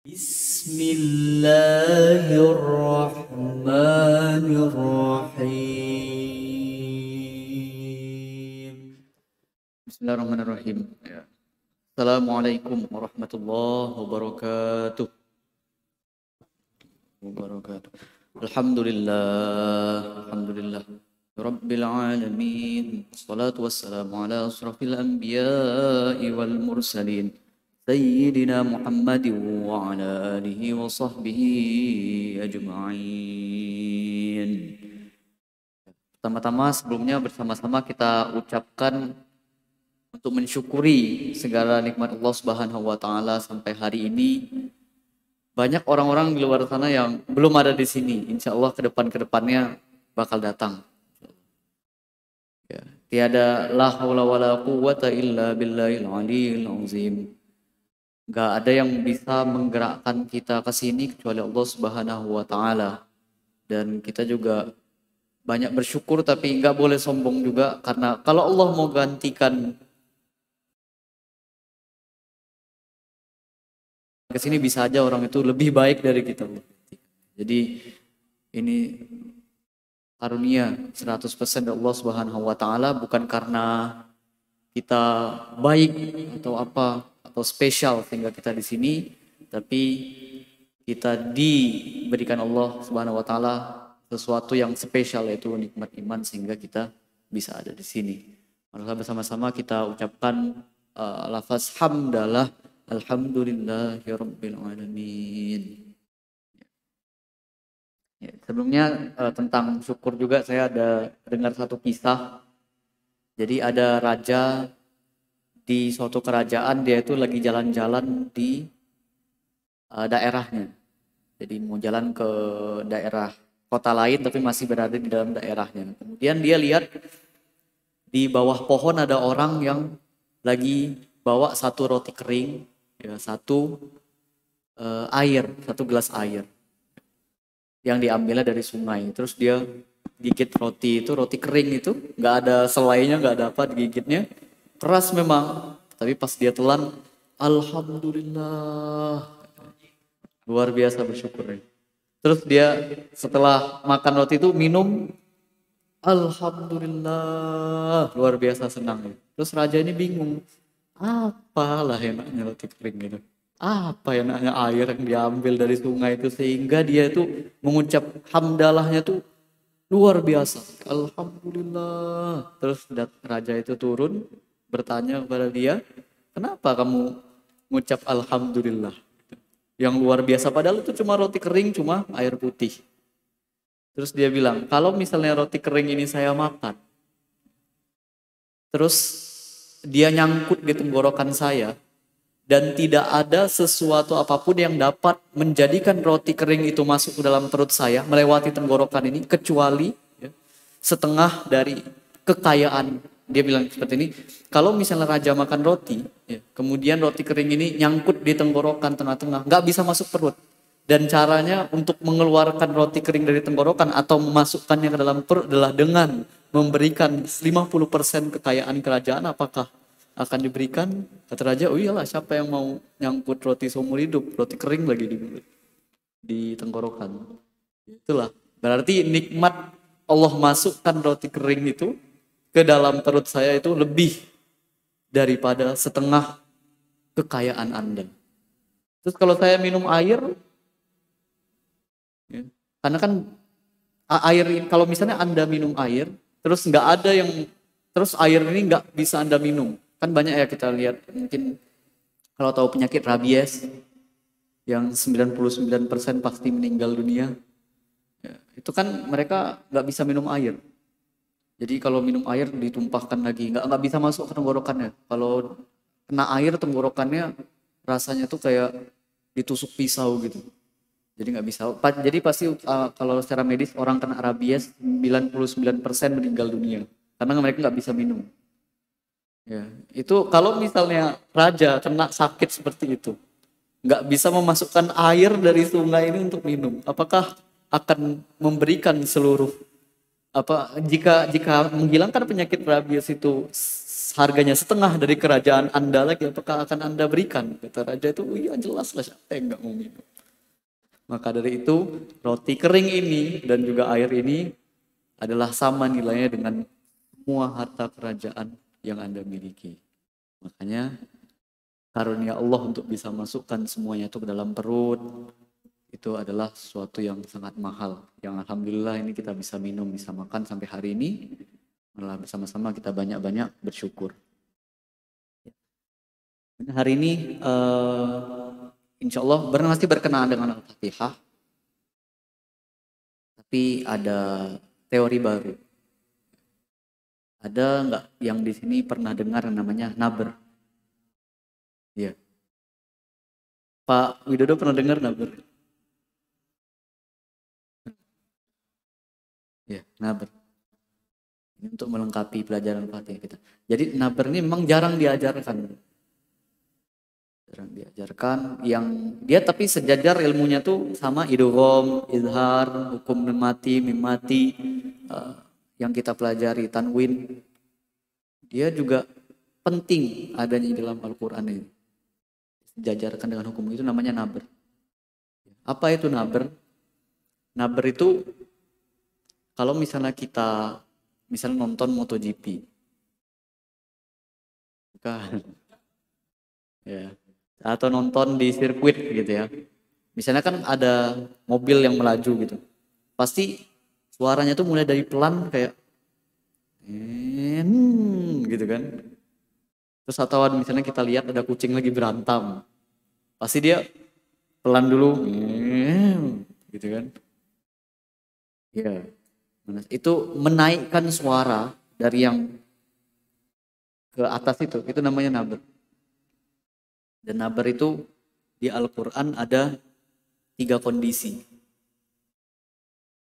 Bismillahirrahmanirrahim. Bismillahirrahmanirrahim. Ya. Assalamualaikum warahmatullahi wabarakatuh. Alhamdulillah. Rabbil alamin. Wassalatu wassalamu ala asrafil anbiya'i wal mursalin. Sayyidina Muhammadin wa ala alihi wa sahbihi ajma'in. Pertama-tama sebelumnya bersama-sama kita ucapkan untuk mensyukuri segala nikmat Allah Subhanahu wa taala sampai hari ini. Banyak orang-orang di luar sana yang belum ada di sini. Insya Allah kedepannya bakal datang. Ya, tiada la haula wala quwwata illa billahil aliyil azim. Gak ada yang bisa menggerakkan kita ke sini kecuali Allah Subhanahu wa taala. Dan kita juga banyak bersyukur tapi nggak boleh sombong juga, karena kalau Allah mau gantikan ke sini bisa aja orang itu lebih baik dari kita. Jadi ini karunia 100% dari Allah Subhanahu wa taala, bukan karena kita baik atau apa atau spesial sehingga kita di sini, tapi kita diberikan Allah Subhanahu wa taala sesuatu yang spesial, yaitu nikmat iman sehingga kita bisa ada di sini. Maka bersama-sama kita ucapkan lafaz hamdalah, alhamdulillahirabbil alamin. Ya, sebelumnya tentang syukur juga saya ada dengar satu kisah. Jadi ada raja di suatu kerajaan, dia itu lagi jalan-jalan di daerahnya. Jadi mau jalan ke daerah kota lain tapi masih berada di dalam daerahnya. Kemudian dia lihat di bawah pohon ada orang yang lagi bawa satu roti kering, ya, satu gelas air yang diambilnya dari sungai. Terus dia gigit roti kering itu, nggak ada selainya, nggak ada apa, digigitnya keras memang, tapi pas dia telan, alhamdulillah, luar biasa bersyukurnya. Terus dia setelah makan roti itu minum, alhamdulillah, luar biasa senang. Terus raja ini bingung, apalah enaknya roti kering gitu, apa enaknya air yang diambil dari sungai itu sehingga dia itu mengucap hamdalahnya tuh luar biasa, alhamdulillah. Terus raja itu turun bertanya kepada dia, kenapa kamu mengucap alhamdulillah yang luar biasa, padahal itu cuma roti kering, cuma air putih. Terus dia bilang, kalau misalnya roti kering ini saya makan, terus dia nyangkut di tenggorokan saya, dan tidak ada sesuatu apapun yang dapat menjadikan roti kering itu masuk ke dalam perut saya, melewati tenggorokan ini, kecuali setengah dari kekayaan. Dia bilang seperti ini, kalau misalnya raja makan roti, ya, kemudian roti kering ini nyangkut di tenggorokan tengah-tengah, nggak bisa masuk perut. Dan caranya untuk mengeluarkan roti kering dari tenggorokan atau memasukkannya ke dalam perut adalah dengan memberikan 50% kekayaan kerajaan. Apakah akan diberikan? Kata raja, oh iyalah, siapa yang mau nyangkut roti seumur hidup, roti kering lagi di tenggorokan. Itulah, berarti nikmat Allah masukkan roti kering itu ke dalam perut saya itu lebih daripada setengah kekayaan Anda. Terus kalau saya minum air, ya, karena kan air, kalau misalnya Anda minum air, terus nggak ada yang, terus air ini nggak bisa Anda minum. Kan banyak ya kita lihat, mungkin kalau tahu penyakit rabies, yang 99% pasti meninggal dunia, ya, itu kan mereka nggak bisa minum air. Jadi kalau minum air ditumpahkan lagi, nggak bisa masuk ke tenggorokannya. Kalau kena air tenggorokannya rasanya tuh kayak ditusuk pisau gitu. Jadi nggak bisa. Jadi pasti kalau secara medis orang kena rabies 99% meninggal dunia karena mereka nggak bisa minum. Ya, itu kalau misalnya raja kena sakit seperti itu, nggak bisa memasukkan air dari sungai ini untuk minum, apakah akan memberikan seluruh jika menghilangkan penyakit rabies itu harganya setengah dari kerajaan Anda lagi, apakah akan Anda berikan? Kata raja itu, iya jelas lah, siapa yang nggak mau minum. Maka dari itu, roti kering ini dan juga air ini adalah sama nilainya dengan semua harta kerajaan yang Anda miliki. Makanya karunia Allah untuk bisa masukkan semuanya itu ke dalam perut, itu adalah sesuatu yang sangat mahal. Yang alhamdulillah ini kita bisa minum, bisa makan sampai hari ini. Malah bersama-sama kita banyak-banyak bersyukur. Hari ini insya Allah masih berkenaan dengan Al-Fatihah. Tapi ada teori baru. Ada nggak yang di sini pernah dengar yang namanya naber? Iya. Pak Widodo pernah dengar naber? Ya, naber. Ini untuk melengkapi pelajaran Fatihah kita. Jadi naber ini memang jarang diajarkan. Jarang diajarkan. Yang dia tapi sejajar ilmunya tuh sama idgham, izhar, hukum mimati, yang kita pelajari tanwin. Dia juga penting adanya di dalam Al-Quran ini. Sejajarkan dengan hukum itu namanya naber. Apa itu naber? Naber itu kalau misalnya kita nonton MotoGP, bukan, ya, atau nonton di sirkuit gitu ya. Misalnya kan ada mobil yang melaju gitu, pasti suaranya tuh mulai dari pelan kayak, gitu kan. Terus atau misalnya kita lihat ada kucing lagi berantem, pasti dia pelan dulu, gitu kan. Ya, itu menaikkan suara dari yang ke atas itu namanya naber. Dan naber itu di Al-Quran ada 3 kondisi.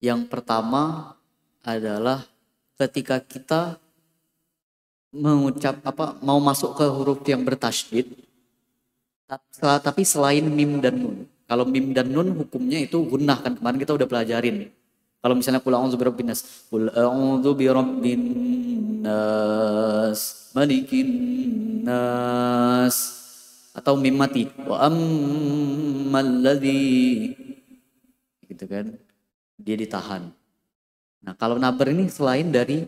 Yang pertama adalah ketika kita mau masuk ke huruf yang bertasydid, tapi selain mim dan nun. Kalau mim dan nun hukumnya itu gunnah kan, kemarin kita udah pelajarin. Kalau misalnya qul a'udzu birabbin nas, qul a'udzu birabbin nas, malikin nas, atau mim mati, wa ammal ladzi, gitu kan, dia ditahan. Nah, kalau naber ini selain dari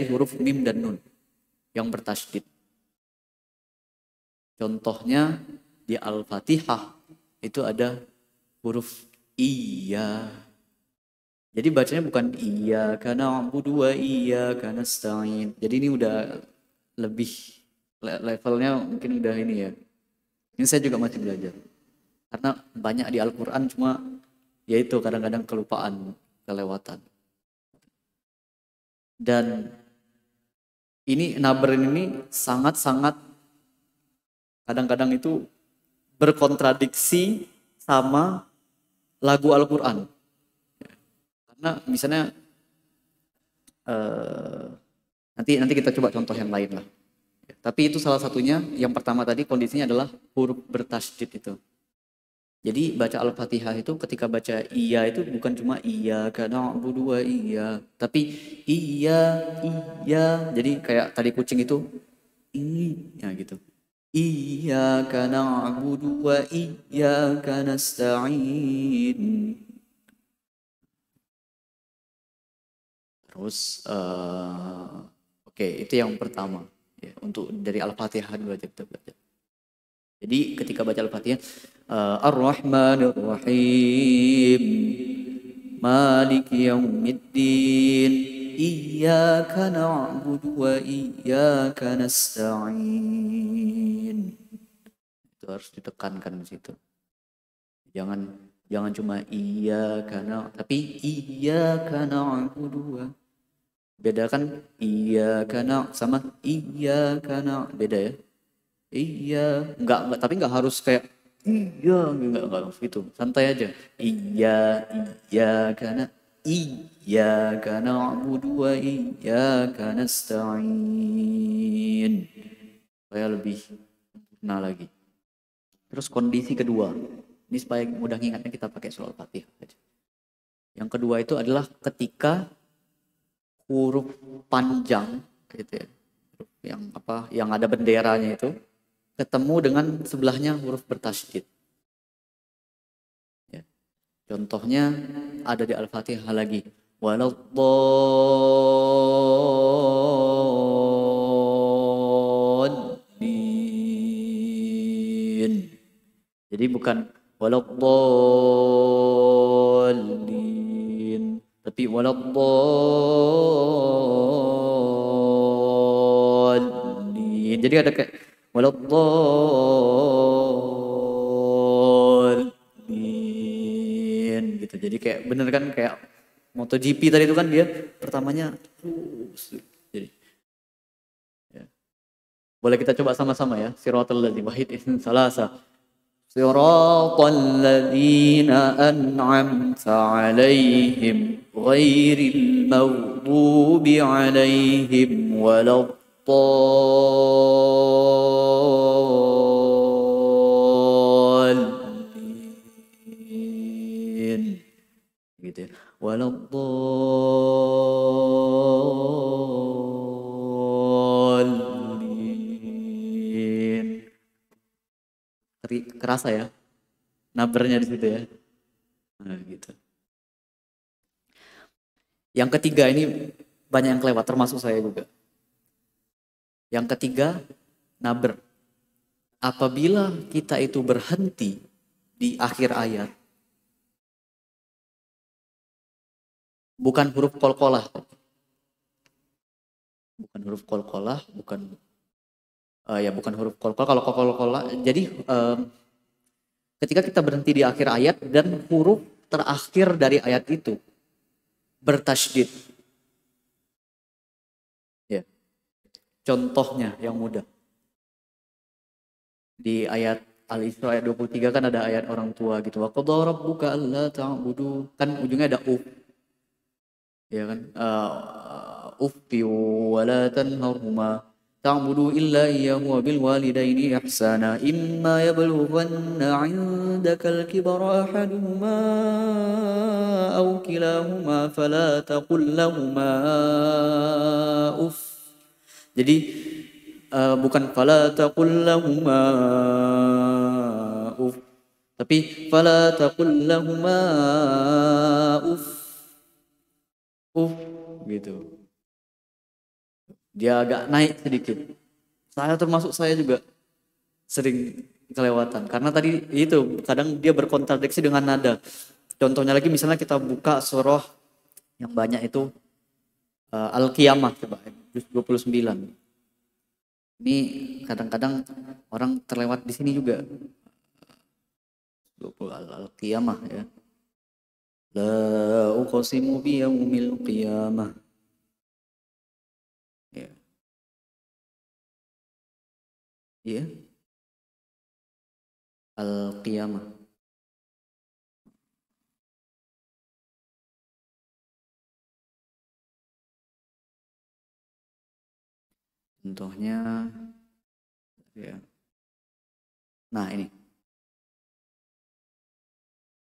huruf mim dan nun yang bertasydid. Contohnya di Al-Fatihah itu ada huruf iya. Jadi bacanya bukan iya karena na'budu wa iya karena nasta'in. Jadi ini udah lebih levelnya mungkin udah ini ya. Ini saya juga masih belajar. Karena banyak di Al-Quran cuma ya itu kadang-kadang kelewatan. Dan ini naberin ini sangat-sangat kadang-kadang itu berkontradiksi sama lagu Al-Quran. Karena misalnya nanti kita coba contoh yang lain lah. Tapi itu salah satunya. Yang pertama tadi kondisinya adalah huruf bertasydid itu. Jadi baca Al-Fatihah itu ketika baca iya itu bukan cuma iya karena na'budu wa iya, tapi iya. Jadi kayak tadi kucing itu iya gitu. Iyyaka na'budu wa iyyaka nasta'in. Terus oke, itu yang pertama ya, untuk dari Al-Fatihah dulu aja kita belajar. Jadi ketika baca Al-Fatihah, Ar-Rahmanir Rahim, Maliki Yaumiddin, Iyyaka na'budu wa iyyaka nasta'in. Itu harus ditekankan di situ. Jangan cuma iyyaka tapi iyyaka na'budu wa. Bedakan iyyaka sama iyyaka beda ya. Iya, enggak, tapi enggak harus kayak iya, enggak harus gitu. Santai aja. Iya karena na'budu wa iyyaka nasta'in. Supaya lebih sempurna lagi. Terus kondisi kedua. Ini supaya mudah ingatnya kita pakai surah Al-Fatihah aja. Yang kedua itu adalah ketika huruf panjang gitu ya. Yang apa? Yang ada benderanya itu ketemu dengan sebelahnya huruf bertasydid. Ya. Contohnya ada di Al-Fatihah lagi. Waladdallin. Jadi bukan waladdallin, tapi waladdallin. Jadi ada kayak waladdallin gitu. Jadi kayak bener kan kayak MotoGP tadi itu kan dia pertamanya jadi ya. Boleh kita coba sama-sama ya. Siratal ladzina wahidin salasa. Siratal ladzina an'amta 'alaihim ghairil maghdubi 'alaihim waladdallin. Gitu ya. Waladdallin. Kerasa ya nabernya di situ ya. Nah, gitu. Yang ketiga ini banyak yang kelewat termasuk saya juga. Yang ketiga naber. Apabila kita itu berhenti di akhir ayat, bukan huruf qalqalah. Bukan huruf qalqalah, bukan bukan huruf qalqalah. Kalau qalqalah jadi ketika kita berhenti di akhir ayat dan huruf terakhir dari ayat itu bertasydid. Ya. Contohnya yang mudah. Di ayat Al-Isra ayat 23 kan ada ayat orang tua gitu. Wa qadha rabbuka alla ta'budu. Kan ujungnya ada ya kan? Uffi wa la tanharhuma ta'budu illa iyyahu wa bil walidaini ihsana imma yablughanna 'indaka al-kibara ahaduhuma aw kilahuma fala taqul lahumā uff. Jadi bukan fala taqul lahumā uff, tapi fala taqul lahumā uff gitu. Dia agak naik sedikit. Saya termasuk saya juga sering kelewatan. Karena tadi itu kadang dia berkontradiksi dengan nada. Contohnya lagi misalnya kita buka surah yang banyak itu Al-Qiyamah coba juz 29. Ini kadang-kadang orang terlewat di sini juga. 20 Al-Qiyamah ya. La uqsimu biyaumil qiyamah. Ya. Iya. Al-Qiyamah. Contohnya ya. Nah, ini.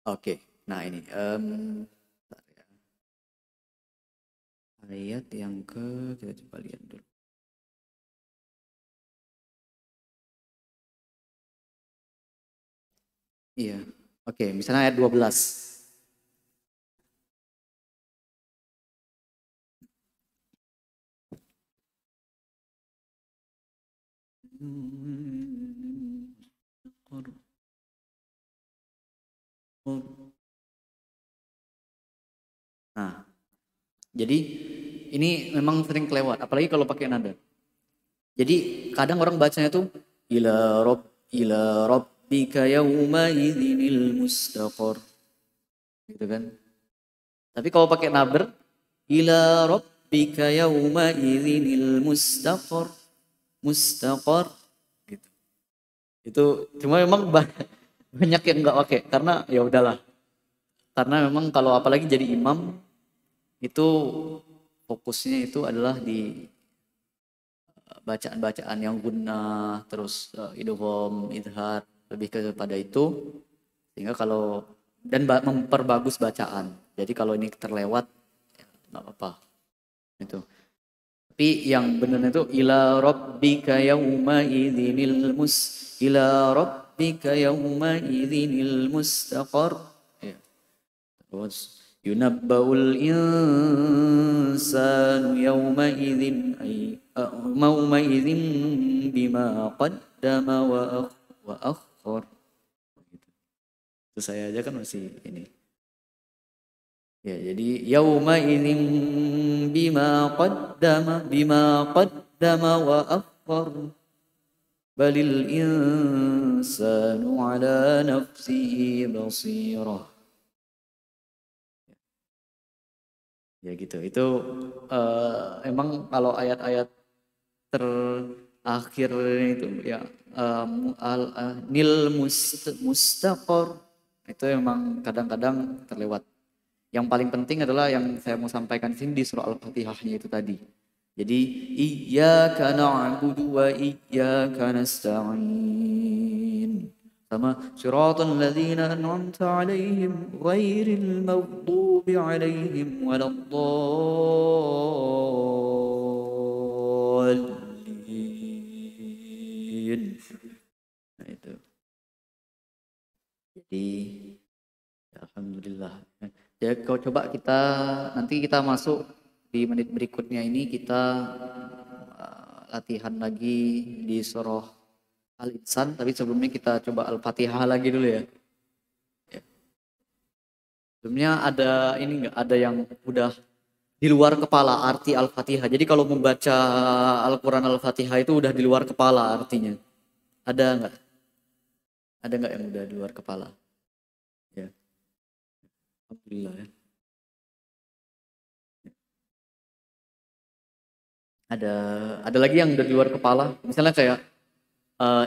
Oke. Nah, ini ayat yang kita coba lihat dulu. Iya. Oke, misalnya ayat 12. Nah, jadi ini memang sering kelewat, apalagi kalau pakai nada. Jadi kadang orang bacanya tuh ila rabbika yauma idzinil mustaqar. Gitu kan. Tapi kalau pakai naber ila rabbika yauma idzinil mustaqar. Mustaqar gitu. Itu cuma memang banyak yang enggak pakai karena ya udahlah. Karena memang kalau apalagi jadi imam itu fokusnya itu adalah di bacaan-bacaan yang gunnah, terus idgham, idhar, lebih kepada itu. Sehingga kalau dan memperbagus bacaan. Jadi kalau ini terlewat ya, nggak apa-apa. Itu. Tapi yang benar itu ila rabbika yauma idzinil ila rabbika yauma idzinil mustaqar. Ya. Terus yunabba'ul insanu yauma idzin mauma idzin bima qaddama wa akhkhar. Itu saya aja kan masih ini. Ya, jadi yauma idzin bima qaddama wa akhkhar. Balil insanu ala nafsihi basirah. Ya gitu. Itu emang kalau ayat-ayat terakhir itu ya nil mustaqor itu emang kadang-kadang terlewat. Yang paling penting adalah yang saya mau sampaikan di sini di surah Al-Fatihahnya itu tadi. Jadi iyyaka na'budu wa iyyaka nasta'in. Sama siratal ladzina an'amta 'alaihim ghairil maghdubi 'alaihim waladdallin. Nah itu. Jadi alhamdulillah. Ya kau coba nanti kita masuk di menit berikutnya ini kita latihan lagi di surah Al-Insan, tapi sebelumnya kita coba Al-Fatihah lagi dulu ya. Sebelumnya ada ini enggak, ada yang udah di luar kepala arti Al-Fatihah. Jadi kalau membaca Al-Quran Al-Fatihah itu udah di luar kepala artinya. Ada enggak? Ada enggak yang udah di luar kepala? Ya. Alhamdulillah ya. Ada lagi yang udah di luar kepala. Misalnya kayak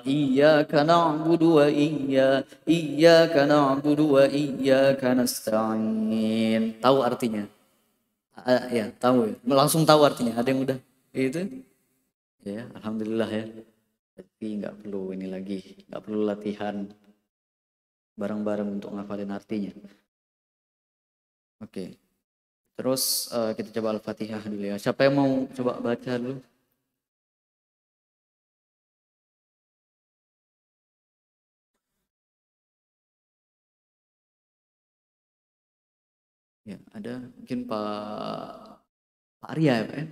iyyaka na'budu wa iyyaka na'budu wa iyyaka nasta'in. Tahu artinya? Ya, tahu ya. Langsung tahu artinya. Ada yang udah itu? Ya, alhamdulillah ya. Tapi nggak perlu ini lagi, nggak perlu latihan bareng-bareng untuk ngafalin artinya. Oke. Terus kita coba Al-Fatihah dulu ya. Siapa yang mau coba baca dulu? Ya, ada mungkin Pak Arya ya, Pak ya?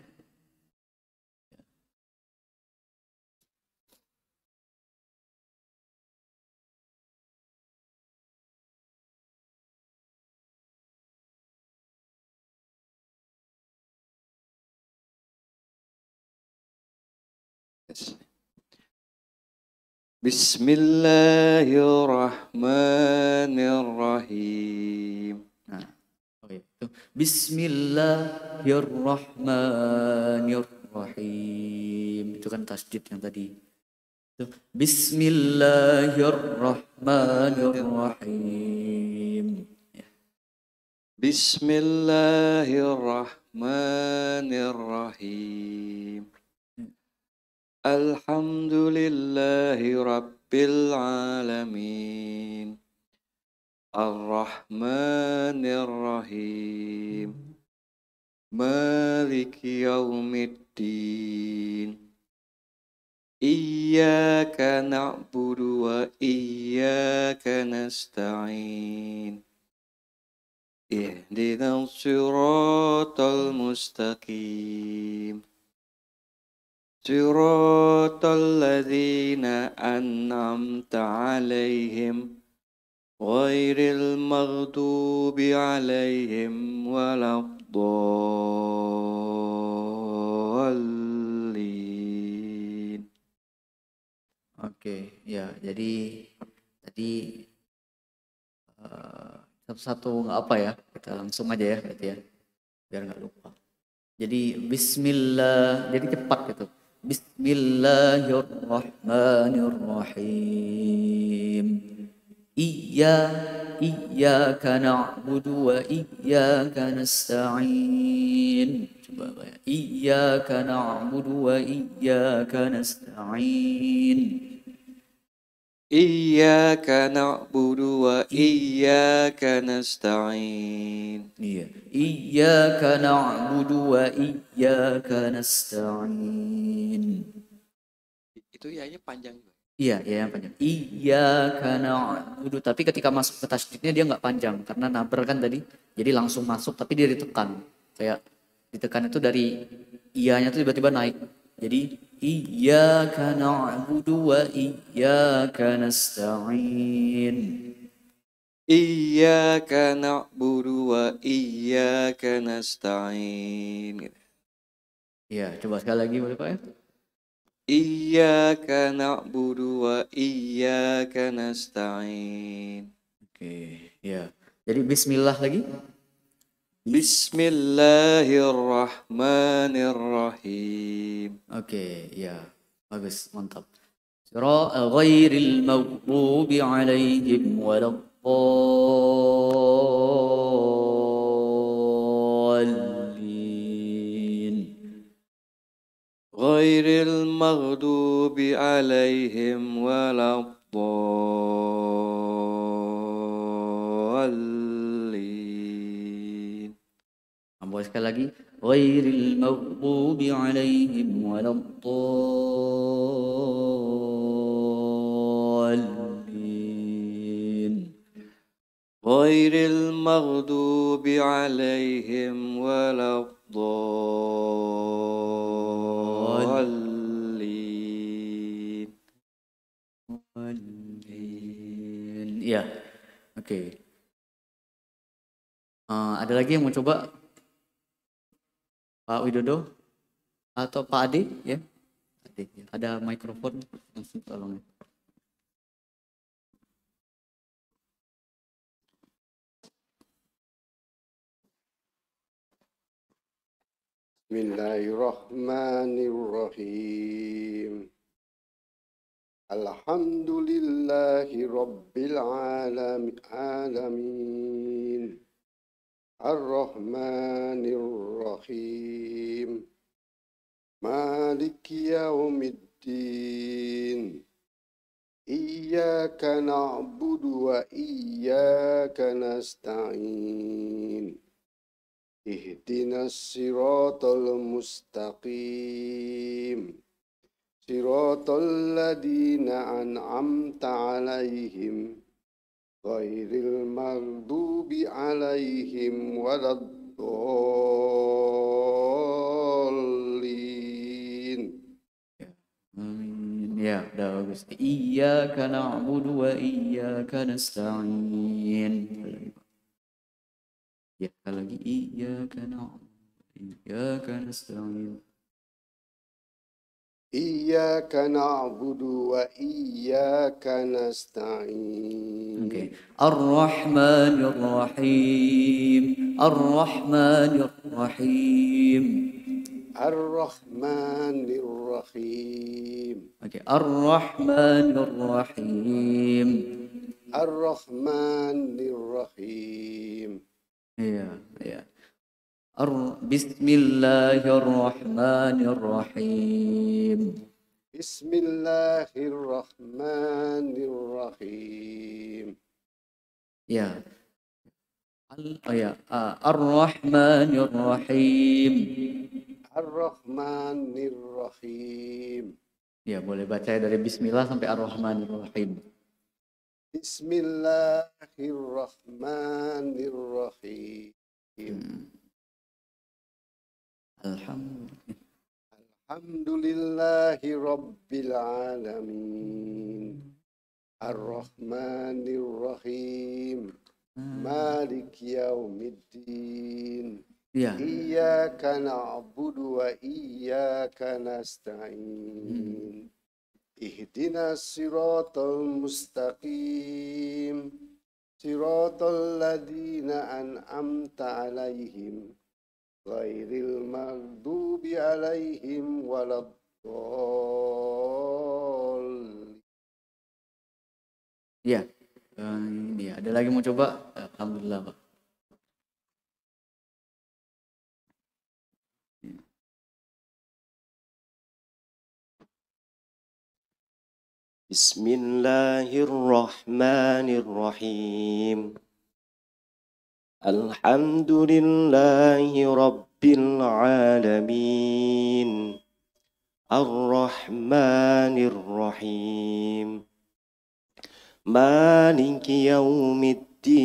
Bismillahirrahmanirrahim. Nah, oke. Itu. Bismillahirrahmanirrahim. Itu kan tasdid yang tadi. Itu. Bismillahirrahmanirrahim. Ya. Bismillahirrahmanirrahim. Alhamdulillahi Rabbil Alamin. Ar-Rahmanir-Rahim. Maliki Yaumiddin. Iyyaka na'budu wa iyyaka nasta'in. Ihdinas siratal mustaqim. Siratal ladzina an'amta 'alaihim ghairil maghdubi 'alaihim waladdallin. Oke, ya. Jadi tadi satu-satu nggak apa ya? Kita langsung aja ya, berarti ya, biar nggak lupa. Jadi Bismillah, jadi cepat gitu. Bismillahirrahmanirrahim. Iyyaka na'budu wa iyyaka nasta'in. Coba ya. Iyyaka na'budu wa iyyaka nasta'in. Iyyaka na'budu wa iyyaka nasta'in. Iya. Iyyaka na'budu wa iyyaka nasta'in. Itu ya panjang. Iya, iya yang panjang. Iyyaka na'budu. Tapi ketika masuk ke tasydidnya dia nggak panjang karena naber kan tadi. Jadi langsung masuk tapi dia ditekan. Kayak ditekan itu dari iyanya tuh tiba-tiba naik. Jadi iyyaka na'budu wa iyyaka nasta'in. Iyyaka na'budu wa iyyaka nasta'in. Iya, coba sekali lagi boleh Pak ya? Iyyaka na'budu wa iyyaka nasta'in. Oke, ya. Jadi bismillah lagi. Bismillahirrahmanirrahim. Oke, ya. Bagus, mantap. Ghairil maghdubi alaihim waladdallin. Ghairil maghdubi alaihim waladdallin. Boleh sekali lagi. Ghairil maghdubi alaihim waladdallin. Ghairil maghdubi alaihim waladdallin. Ya, oke. Ada lagi yang mau coba? Pak Widodo atau Pak Ade ya? Ade, ya. Ada mikrofon langsung tolong ya. Bismillahirrahmanirrahim. Alhamdulillahi rabbil alamin. Ar-Rahmanir Rahim. Maliki yaumiddin. Iyyaka na'budu wa iyyaka nasta'in. Ihdinas siratal mustaqim. Siratal ladzina an'amta 'alaihim ghairil maghdubi 'alaihim waladdallin. Ya, udah bagus. Iyyaka na'budu wa iyyaka nasta'in. Ya, sekali lagi iyyaka na'budu wa iyyaka nasta'in. Iyyaka na'budu wa iyyaka nasta'in. Okay. Ar-Rahmanir Rahim. Ar-Rahmanir Rahim. Ar-Rahmanir Rahim. Okay. Ar-Rahmanir Rahim. Ar-Rahmanir Rahim. Iya, iya. Bismillahirrahmanirrahim. Bismillahirrahmanirrahim. Ya. Ar-Rahmanirrahim. Ar-Rahmanirrahim. Ya, boleh baca dari Bismillah sampai Ar-Rahmanirrahim. Bismillahirrahmanirrahim. Alhamdulillahi rabbil alamin. Ar-Rahmanir-Rahim. Maliki yaumiddin. Ya. Iyyaka na'budu wa iyyaka nasta'in. Ihdinas siratal mustaqim. Siratal ladzina an'amta 'alaihim ghairil maghdubi 'alaihim waladdallin. Ya. Ini ada lagi mau coba? Alhamdulillah, Pak. Bismillahirrahmanirrahim. Alhamdulillahi Rabbil Alamin. Ar-Rahmanir-Rahim. Maliki Yawmiddin.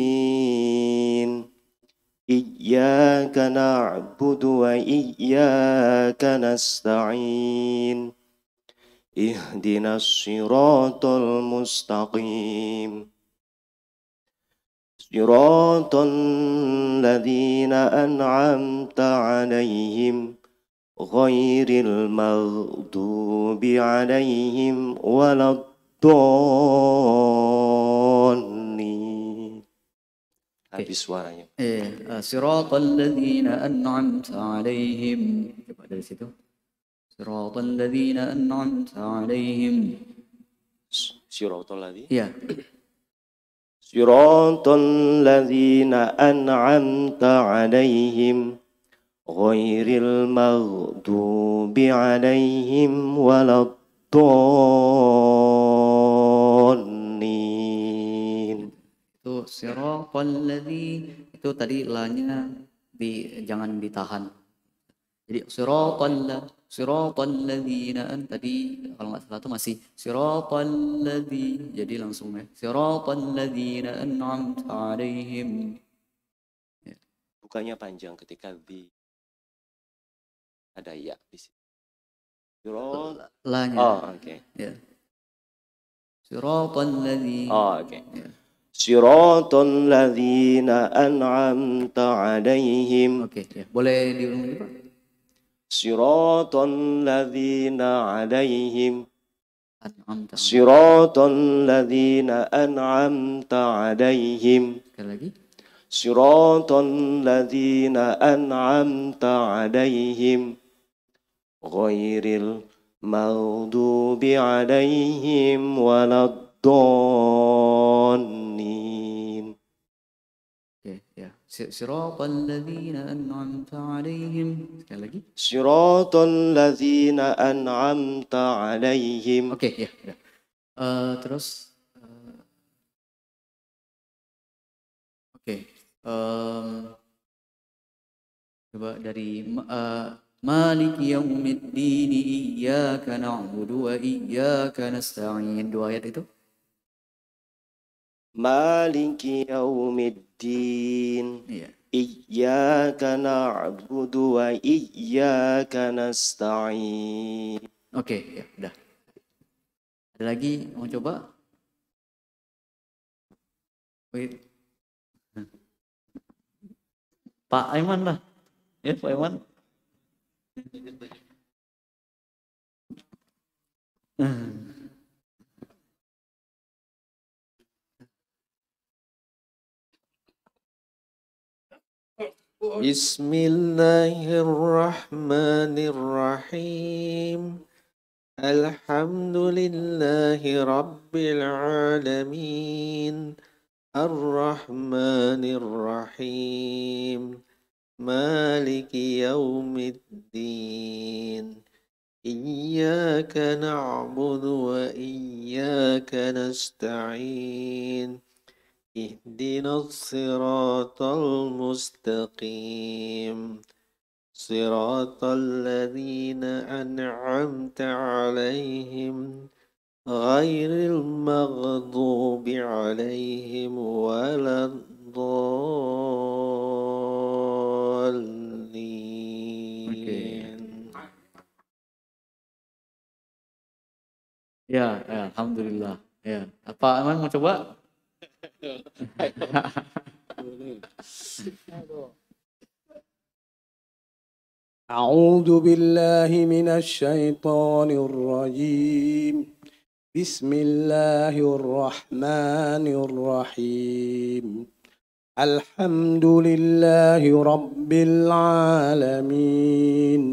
Iyyaka na'budu wa iyyaka nasta'in. Ihdinas siratal mustaqim. Siratal ladzina an'amta 'alaihim ghairil maghdubi 'alaihim waladdallin. Habis suaranya. Siratal ladzina an'amta 'alaihim. Coba dari situ. Siratal ladzina an'amta 'alaihim. Siratal ladzina. Iya. Siratal ladzina an'amta 'alaihim ghairil maghdubi 'alaihim waladdallin. Itu siratal ladzi, itu tadi lanya jangan ditahan. Jadi siratal ladzina tadi kalau nggak salah itu masih siratal ladzi. Jadi langsung ya. Siratal ladzina an'amta 'alaihim. Bukannya panjang ketika ada ya di situ. Lanya. Oh, oke. Ya. Siratal ladzi. Oh, oke. Ya. Siratal ladzina an'amta 'alaihim. Oke, ya. Boleh diulangi, Pak? Siratal ladzina 'alaihim. An'amta. Siratal ladzina an'amta 'alaihim. Sekali lagi. Siratal ladzina an'amta 'alaihim ghairil maghdubi 'alaihim waladdallin. Oke, ya. Siratal ladzina an'amta 'alaihim. Sekali lagi. Siratal ladzina an'amta 'alaihim. Oke, ya, ya. Terus oke. Coba dari Maliki yaumiddin iyyaka na'budu wa iyyaka nasta'in. Dua ayat itu. Maliki yaumiddin. Iya. Iyyaka na'budu wa iyyaka nasta'in. Oke, ya, udah. Ada lagi mau coba? Wait. Pak Aiman lah. Ya, Pak Aiman. Bismillahirrahmanirrahim. Alhamdulillahi Rabbil Alamin. Ar-Rahmanir-Rahim. Maliki Yawmiddin. Iyyaka na'budu wa iyyaka nasta'in. Ihdinas siratal mustaqim. Siratal ladzina an'amta 'alaihim ghairil maghdubi 'alaihim waladdallin. Ya, ya, alhamdulillah. Ya. Apa Aiman mau coba? أعوذ بالله من الشيطان الرجيم بسم الله الرحمن الرحيم الحمد لله رب العالمين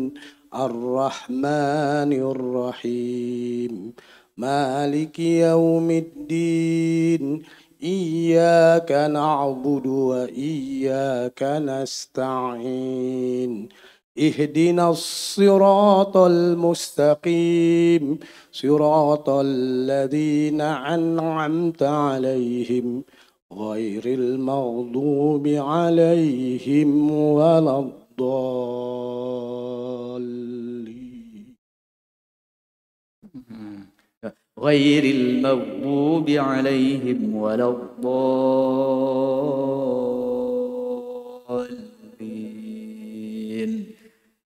الرحمن الرحيم مالك يوم الدين إياك نعبد وإياك نستعين اهدنا الصراط المستقيم صراط الذين أنعمت عليهم غير المغضوب عليهم ولا الضالين. غير المغضوب عليهم ولا الضالين.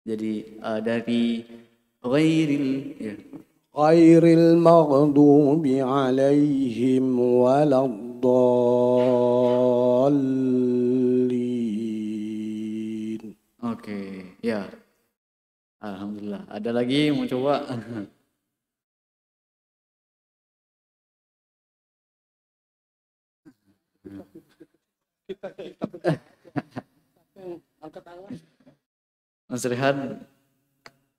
Jadi dari ghairil ya. غير المغضوب عليهم ولا الضالين. Oke, ya. Alhamdulillah. Ada lagi yang mau coba? Angkat tangan. Mas Rehan,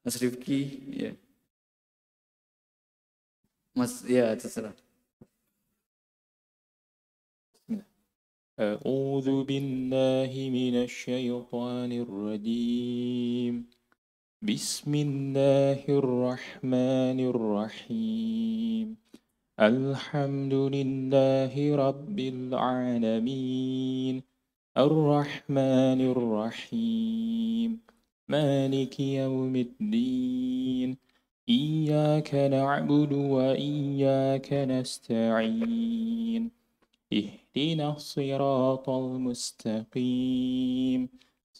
Mas Rifki, ya. Mas, ya terserah. أعوذ بالله من الشيطان الرجيم بسم الله الرحمن الرحيم الحمد لله رب العالمين الرحمن الرحيم مالك يوم الدين إياك نعبد وإياك نستعين اهدنا الصراط المستقيم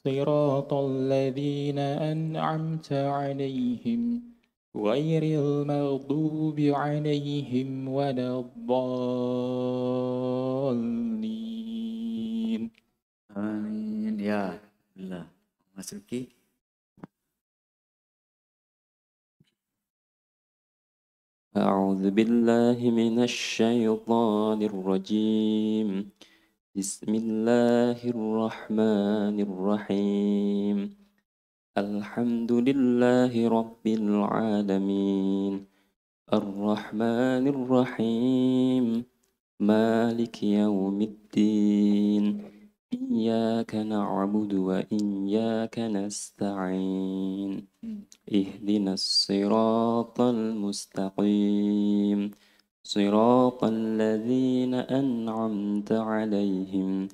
صراط الذين أنعمت عليهم غير المغضوب عليهم ولا الضالين. Amin. Ya, alhamdulillah. Mas Rifki. أعوذ بالله من الشيطان الرجيم بسم الله الرحمن الرحيم الحمد لله رب العالمين الرحمن الرحيم مالك يوم الدين إياك نعبد وإياك نستعين اهدنا الصراط المستقيم صراط الذين أنعمت عليهم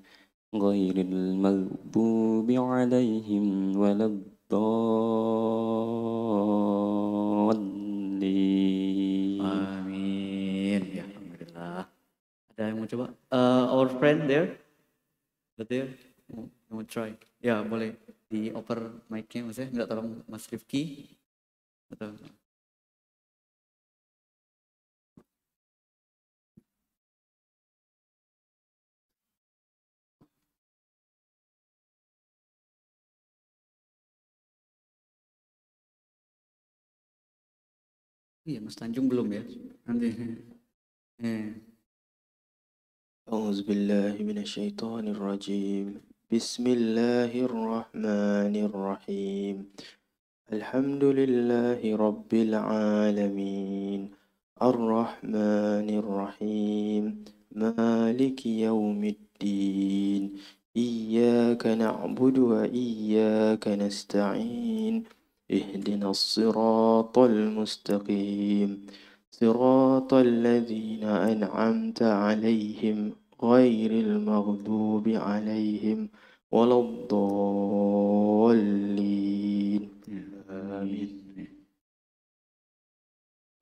غير المغضوب عليهم ولا الضالين. Amin. Ya, alhamdulillah. Ada yang mau coba? Our friend there? There? Mau try? Ya, boleh dioper mic-nya, Mas ya. Enggak, tolong Mas Rifki. Atau iya, Mas Tanjung belum ya? Nanti. أعوذ بالله من الشيطان الرجيم بسم الله الرحمن الرحيم الحمد لله رب العالمين الرحمن الرحيم مالك يوم الدين إياك نعبد وإياك نستعين اهدنا الصراط المستقيم صراط الذين أنعمت عليهم غير المغضوب عليهم ولا الضالين. آمين.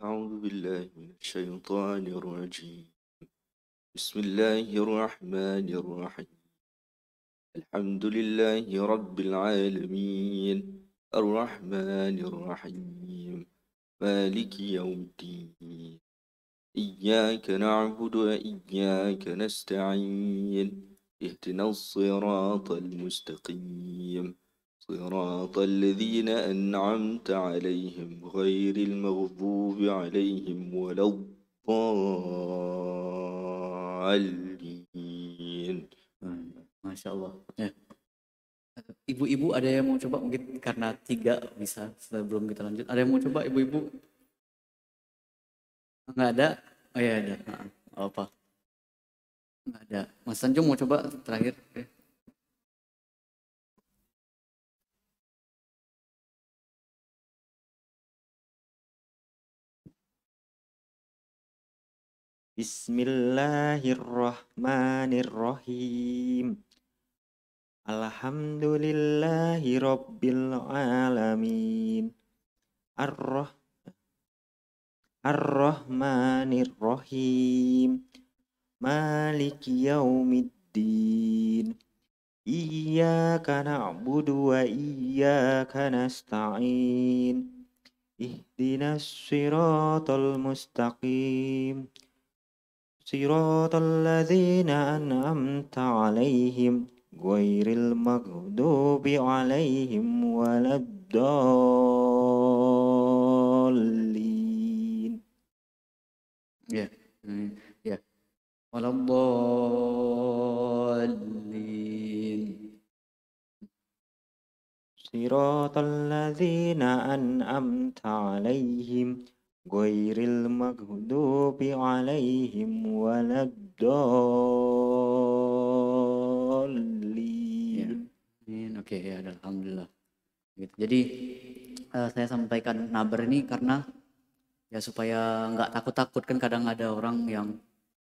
أعوذ بالله من الشيطان الرجيم بسم الله الرحمن الرحيم الحمد لله رب العالمين الرحمن الرحيم مالك يوم الدين إياك نعبد وإياك نستعين اهدنا الصراط المستقيم صراط الذين أنعمت عليهم غير المغضوب عليهم ولا الضالين. Masya Allah. Ya. Ibu-ibu ada yang mau coba? Mungkin karena 3 bisa sebelum kita lanjut. Ada yang mau coba ibu-ibu? Nggak ada? Oh iya ada. Apa? Nggak ada. Mas Tanjung mau coba terakhir? Bismillahirrahmanirrahim. Alhamdulillahi rabbil alamin. Ar-Rahmanir-Rahim. Maliki yaumiddin. Iyyaka na'budu wa iyyaka nasta'in. Ihdinas siratal mustaqim. Siratal ladzina an'amta 'alaihim ghairil maghdubi 'alaihim waladdallin. Ya, ya. Waladdallin. Siratal ladzina an'amta 'alaihim ghairil maghdubi 'alaihim waladdallin. Oke, ya, alhamdulillah. Gitu. Jadi saya sampaikan nabar ini karena ya supaya nggak takut-takut, kan kadang ada orang yang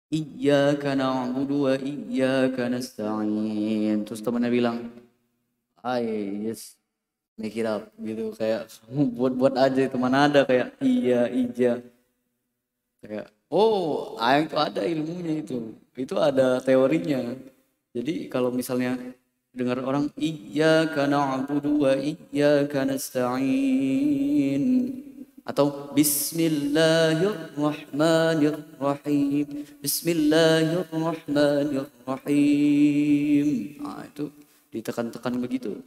iyyaka na'budu wa iyyaka nasta'in, terus temennya bilang, yes, make it up gitu, kayak buat aja, itu mana ada kayak iya, kayak ayang itu ada ilmunya, itu ada teorinya. Jadi kalau misalnya dengar orang iyyaka na'budu wa iyyaka nasta'in atau bismillahirrahmanirrahim, bismillahirrahmanirrahim, nah itu ditekan-tekan begitu.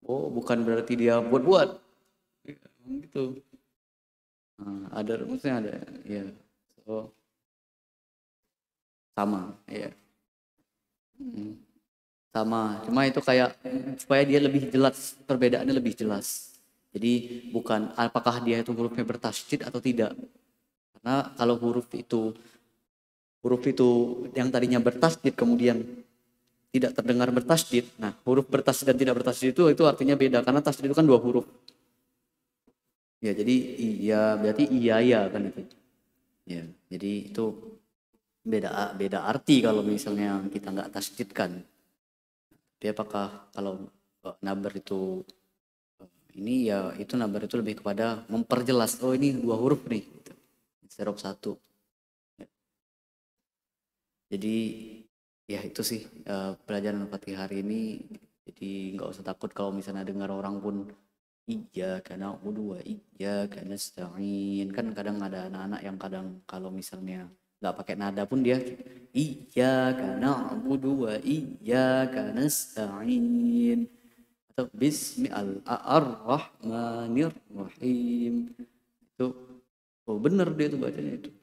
Bukan berarti dia buat-buat gitu. Nah, maksudnya ada ya, so sama ya. Sama, cuma itu kayak supaya dia lebih jelas, perbedaannya lebih jelas. Jadi bukan apakah dia itu hurufnya bertasydid atau tidak. Karena kalau huruf itu yang tadinya bertasydid kemudian tidak terdengar bertasydid. Nah, huruf bertasydid dan tidak bertasydid itu artinya beda, karena tasydid itu kan 2 huruf. Ya, jadi iya berarti iya ya kan itu. Ya, jadi itu beda arti kalau misalnya kita nggak tasydidkan. Tapi apakah kalau nabar itu ini, ya itu nabar itu lebih kepada memperjelas, ini 2 huruf nih gitu. Instead of 1. Ya. Jadi ya itu sih pelajaran Fatihah hari ini. Jadi nggak usah takut kalau misalnya dengar orang pun iyyaka na'budu wa iyyaka nasta'in. Kan kadang ada anak-anak yang kadang kalau misalnya nggak pakai nada pun dia iyyaka na'budu wa iyyaka nasta'in atau bismillahirrahmanirrahim. Itu benar dia tuh bacanya itu.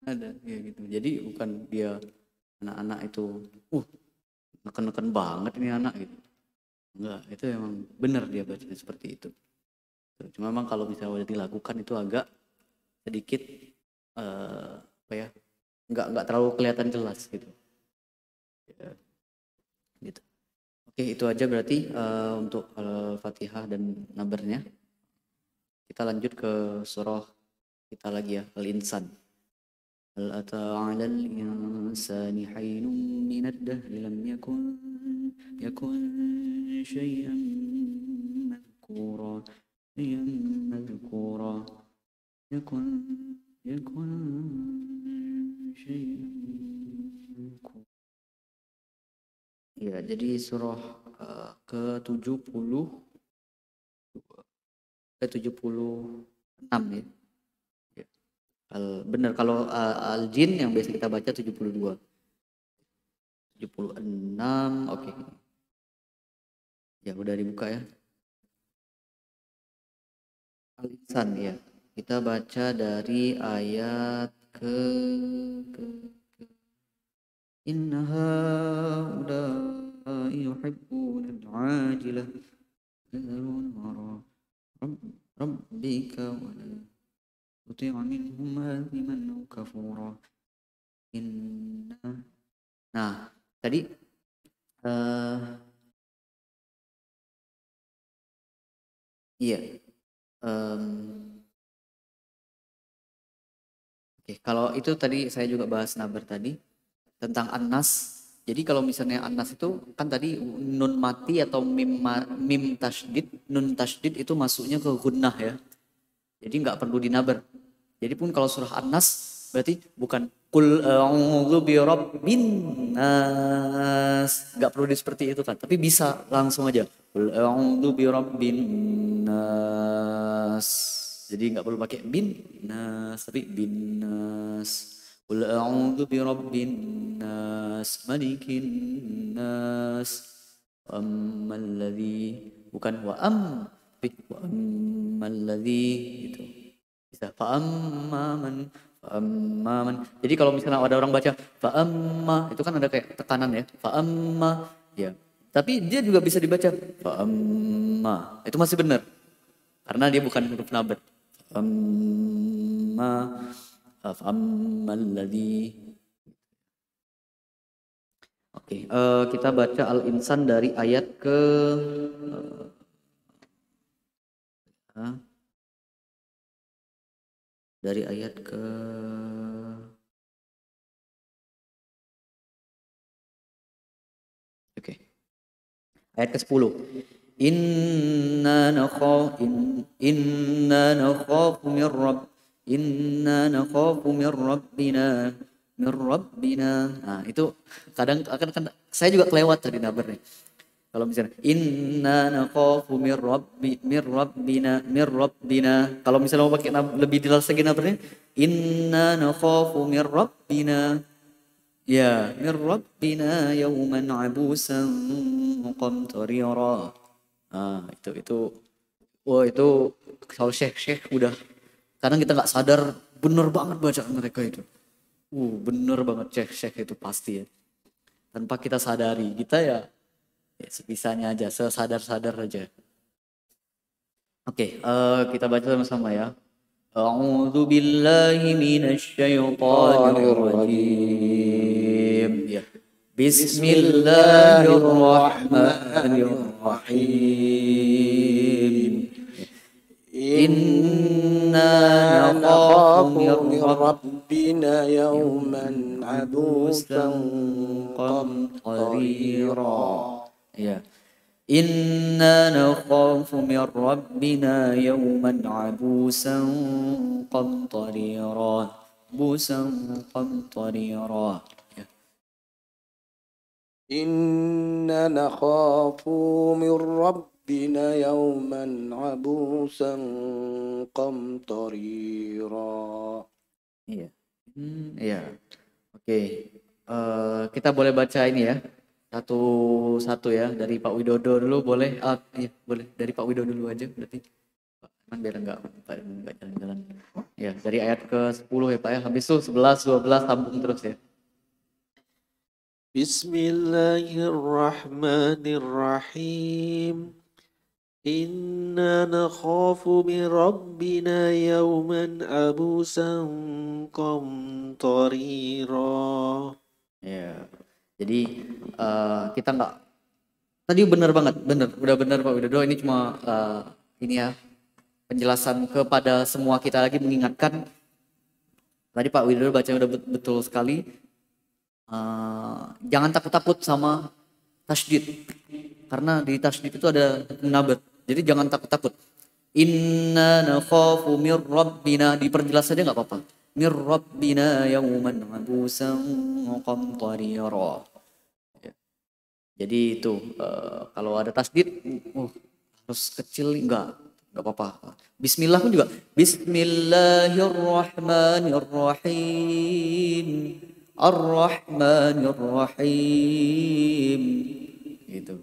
Ada ya gitu. Jadi bukan dia anak-anak itu neken-neken banget ini anak gitu. Enggak, itu emang benar dia bacanya seperti itu. Cuma memang kalau misalnya udah dilakukan itu agak sedikit nggak terlalu kelihatan jelas gitu. Ya, gitu. Oke, itu aja berarti untuk Al-Fatihah dan nabarnya. Kita lanjut ke surah kita lagi ya, Al-Insan. هل أتى على الإنسان حين من الدهر لم يكن شيئا مذكورا يكن شيئا مذكورا. Ya, jadi surah ke-70 ke-76 ya. Benar, kalau Al-Jin yang biasa kita baca 72. 76, oke. Ya udah dibuka ya. Al-Insan ya. Kita baca dari ayat ke Innaha ulai yuhibbuna al-ajilah yadharuna rabbika wa la تطيع منهم آثما أو كفورا. Nah, tadi iya, Oke, kalau itu tadi saya juga bahas nabar tadi tentang An-Nas. Jadi kalau misalnya An-Nas itu kan tadi nun mati atau mim tasydid, nun tasydid itu masuknya ke gunnah ya. Jadi nggak perlu dinabar. Jadi pun kalau surah An-Nas berarti bukan qul a'udzu birabbin nas. Nggak perlu seperti itu kan, tapi bisa langsung aja. Qul a'udzu birabbin nas. Jadi nggak perlu pakai bin nas, tapi bin nas. Qul a'udzu birabbin nas, malikin nas, ammal ladzi bukan wa ammal ladzi gitu. Bisa fa'amman. Jadi kalau misalnya ada orang baca fa'amma itu kan ada kayak tekanan ya. Fa'amma ya. Tapi dia juga bisa dibaca fa'amma. Itu masih benar. Karena dia bukan huruf nabat. Fa'ammal ladzi. Oke, kita baca Al-Insan dari ayat ke dari ayat ke ayat ke-10. Inna nakhafu min rabbina Nah, itu kadang akan saya juga kelewat tadi nabarnya. Kalau misalnya inna nakhafu min rabbina. Kalau misalnya mau pakai lebih jelas lagi nabarnya inna nakhafu min rabbina. Ya, min rabbina yawman abusan qamtarira. Nah, itu kalau syekh udah kadang kita nggak sadar bener banget bacaan mereka itu. Bener banget syekh itu pasti ya. Tanpa kita sadari, kita ya sebisanya aja, sesadar-sadar aja. Oke, kita baca sama-sama ya. A'udzu billahi minasy syaithanir rajim. Ya. Bismillahirrahmanirrahim. Inna nakhafu min rabbina yawman abusan qamtarira. Ya. Inna nakhafu min rabbina yawman abusan qamtarira. إنا نخاف من ربنا يوما عبوسا قمطريرا. Iya. Iya. Oke. Kita boleh baca ini ya. Satu-satu ya. Dari Pak Widodo dulu boleh? Iya, boleh. Dari Pak Widodo dulu aja berarti. Kan biar enggak jalan-jalan. Ya, dari ayat ke-10 ya Pak ya. Habis itu 11, 12 sambung terus ya. Bismillahirrahmanirrahim. Inna nakhafu min rabbina yawman abusan qamtarira. Ya. Jadi kita nggak tadi benar banget, udah benar Pak Widodo. Ini cuma ini ya penjelasan kepada semua kita lagi mengingatkan. Tadi Pak Widodo baca udah betul sekali. Jangan takut-takut sama tasydid, karena di tasydid itu ada nabat. Jadi jangan takut-takut. Inna nakhafu mir rabbina, diperjelas saja nggak apa-apa. Mir rabbina yawman abusan qamtarira. Ya. Jadi itu kalau ada tasydid harus kecil nggak apa-apa. Bismillah pun juga Bismillahirrahmanirrahim. Ar-Rahmanir-Rahim. Gitu.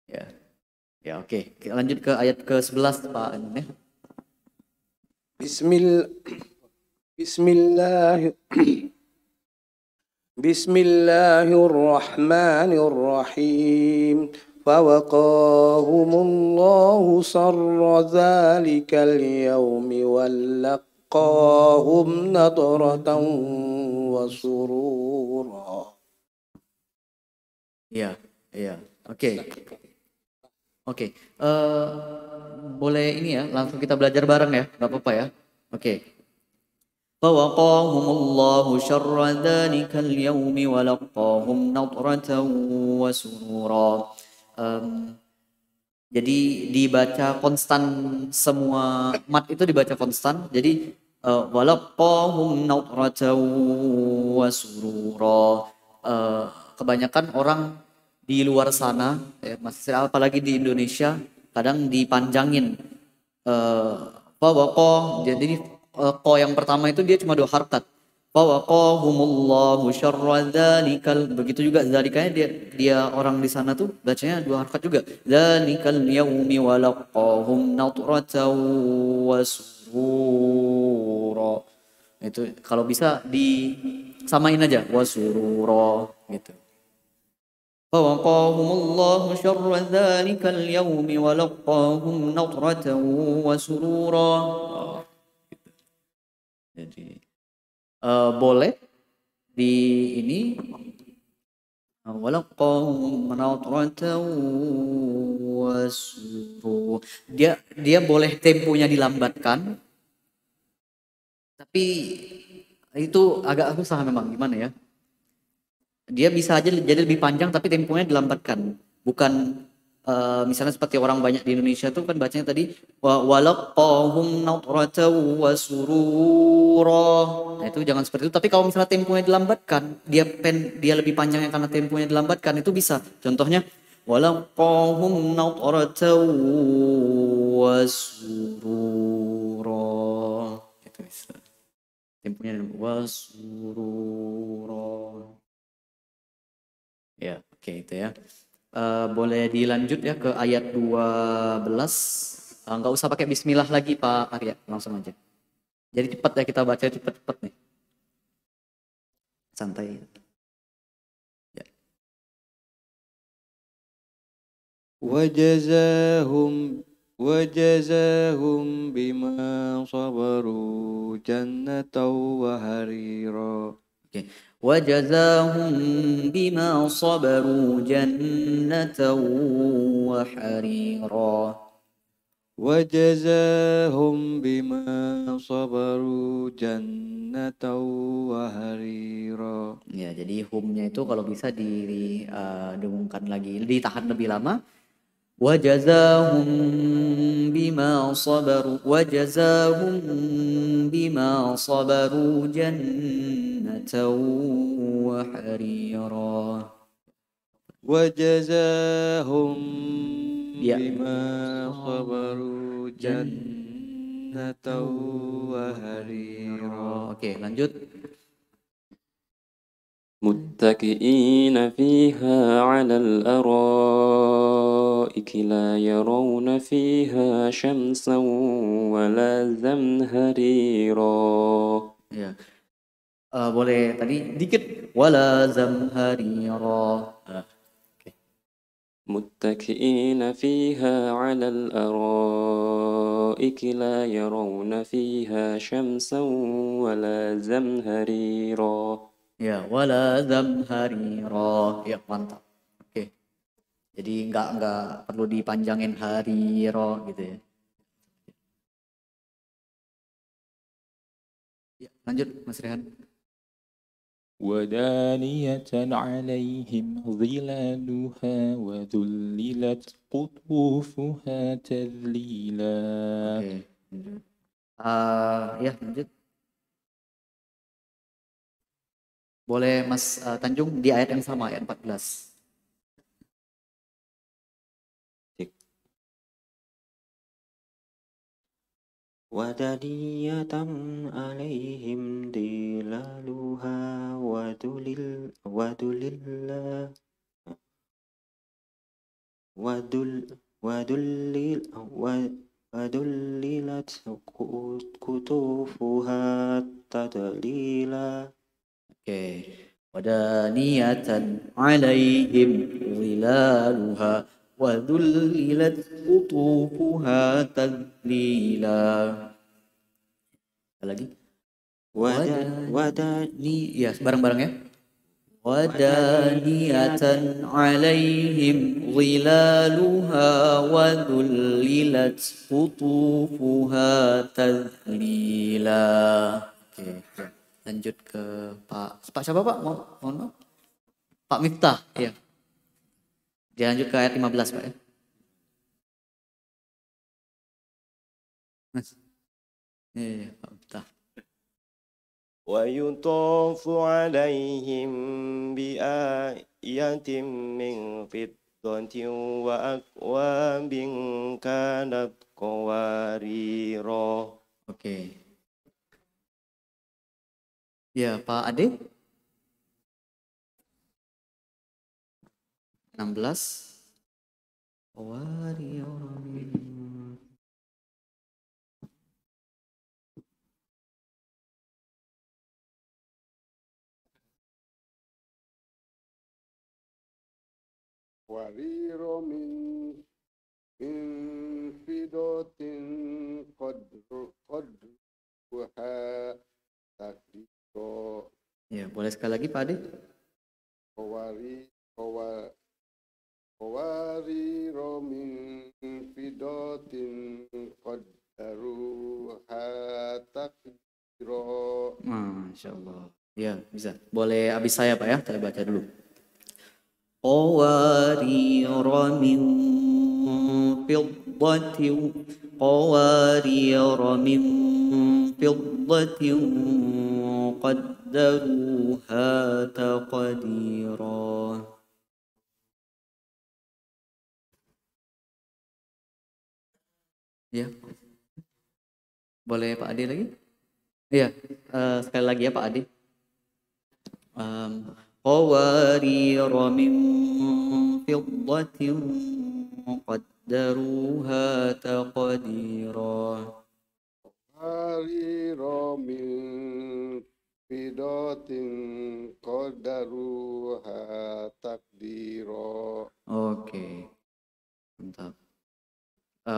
Ya. Ya, oke. Kita lanjut ke ayat ke-11 Pak ya. Bismillahirrahmanirrahim. Fawaqahumullahu sarra dzalikal yaumi wallaqahum nadratan wa surura. Iya. Oke. Boleh ini ya, langsung kita belajar bareng ya, nggak apa-apa ya. Oke. فوقاهم الله شر ذلك اليوم ولقاهم نضرة وسرورا. Jadi dibaca konstan, semua mat itu dibaca konstan. Jadi walaqahum nadratan wa surura. Kebanyakan orang di luar sana, apalagi di Indonesia, kadang dipanjangin. Fawaqah, jadi ko yang pertama itu dia cuma 2 harakat. Fawaqahumullahu syarra dzalikal, begitu juga zalikanya dia orang di sana tuh bacanya 2 harakat juga. Dzalikal yaumi walaqahum nadratan wa surura. Itu kalau bisa disamain aja wasurura gitu. Fawaqahumullahu syarra dzalikal yaumi walaqahum nadratan wa surura. Jadi boleh di ini walaqahum nadratan wa surura. Dia boleh temponya dilambatkan, tapi itu agak susah memang, gimana ya? Dia bisa aja jadi lebih panjang tapi temponya dilambatkan. Bukan misalnya seperti orang banyak di Indonesia tuh kan bacanya tadi walaqahum nadratan wa surura. Nah, itu jangan seperti itu. Tapi kalau misalnya temponya dilambatkan, dia lebih panjangnya karena temponya dilambatkan, itu bisa. Contohnya walaqahum nadratan wa surura. Itu bisa. Temponya wasurura. Ya, oke, itu ya. Boleh dilanjut ya ke ayat 12. Nggak usah pakai bismillah lagi Pak Arya, langsung aja. Jadi cepat ya, kita baca cepat-cepat nih. Santai. Ya. وجزاهم بما صبروا جنة وحريرا. Oke. وجزاهم بما صبروا جنة وحريرا. وجزاهم بما صبروا جنة وحريرا. Ya, jadi humnya itu kalau bisa didengungkan lagi, ditahan lebih lama. وجزاهم بما صبروا جنة وحريرا. وجزاهم Ya. بما صبروا جنة وحريرا. Oke, lanjut. متكئين فيها على الأرائك لا يرون فيها شمسا ولا زمهريرا. Ya. Boleh tadi dikit wala zamharira. Oke. متكئين فيها على الأرائك لا يرون فيها شمسا ولا زمهريرا. Ya, wala zamharira. Ya, mantap. Oke. Jadi nggak perlu dipanjangin hariro gitu ya. Ya, lanjut Mas Rehan. ودانية عليهم ظلالها وذللت قطوفها تذليلا. Oke. Ya, lanjut. Boleh Mas Tanjung di ayat yang sama, ayat 14. ودانية عليهم ظلالها وذللت قطوفها تذليلا. Oke. Wadaniyatan alaihim zilaluha wa dhullilat qutufuha tadlila. Apa lagi? Ya, bareng-bareng ya. Wadaniyatan alaihim zilaluha wa dhullilat qutufuha tadlila. Oke, ya. Lanjut ke Pak siapa Pak? Mohon maaf. Pak Miftah, ya. Dia lanjut ke ayat 15 Pak ya. Mas. Iya, Pak Miftah. ويطاف عليهم بآية من فضة وأكواب كانت قواريرا. Oke. Ya, Pak Ade. 16. ورير من فضة قدرها تقديرا. Ya, boleh sekali lagi Pak Ade. قوارير من فضة قدرها تقديرا. Masya Allah. Ya, bisa. Boleh habis saya Pak ya, saya baca dulu. قوارير من فضة قوارير من فضة قدروها تقديرا. Ya, boleh Pak Adi lagi? Iya, sekali lagi ya Pak Adi. قوارير من فضة قدروها تقديرا. قوارير من فضة قدروها تقديرا. Oke, mantap.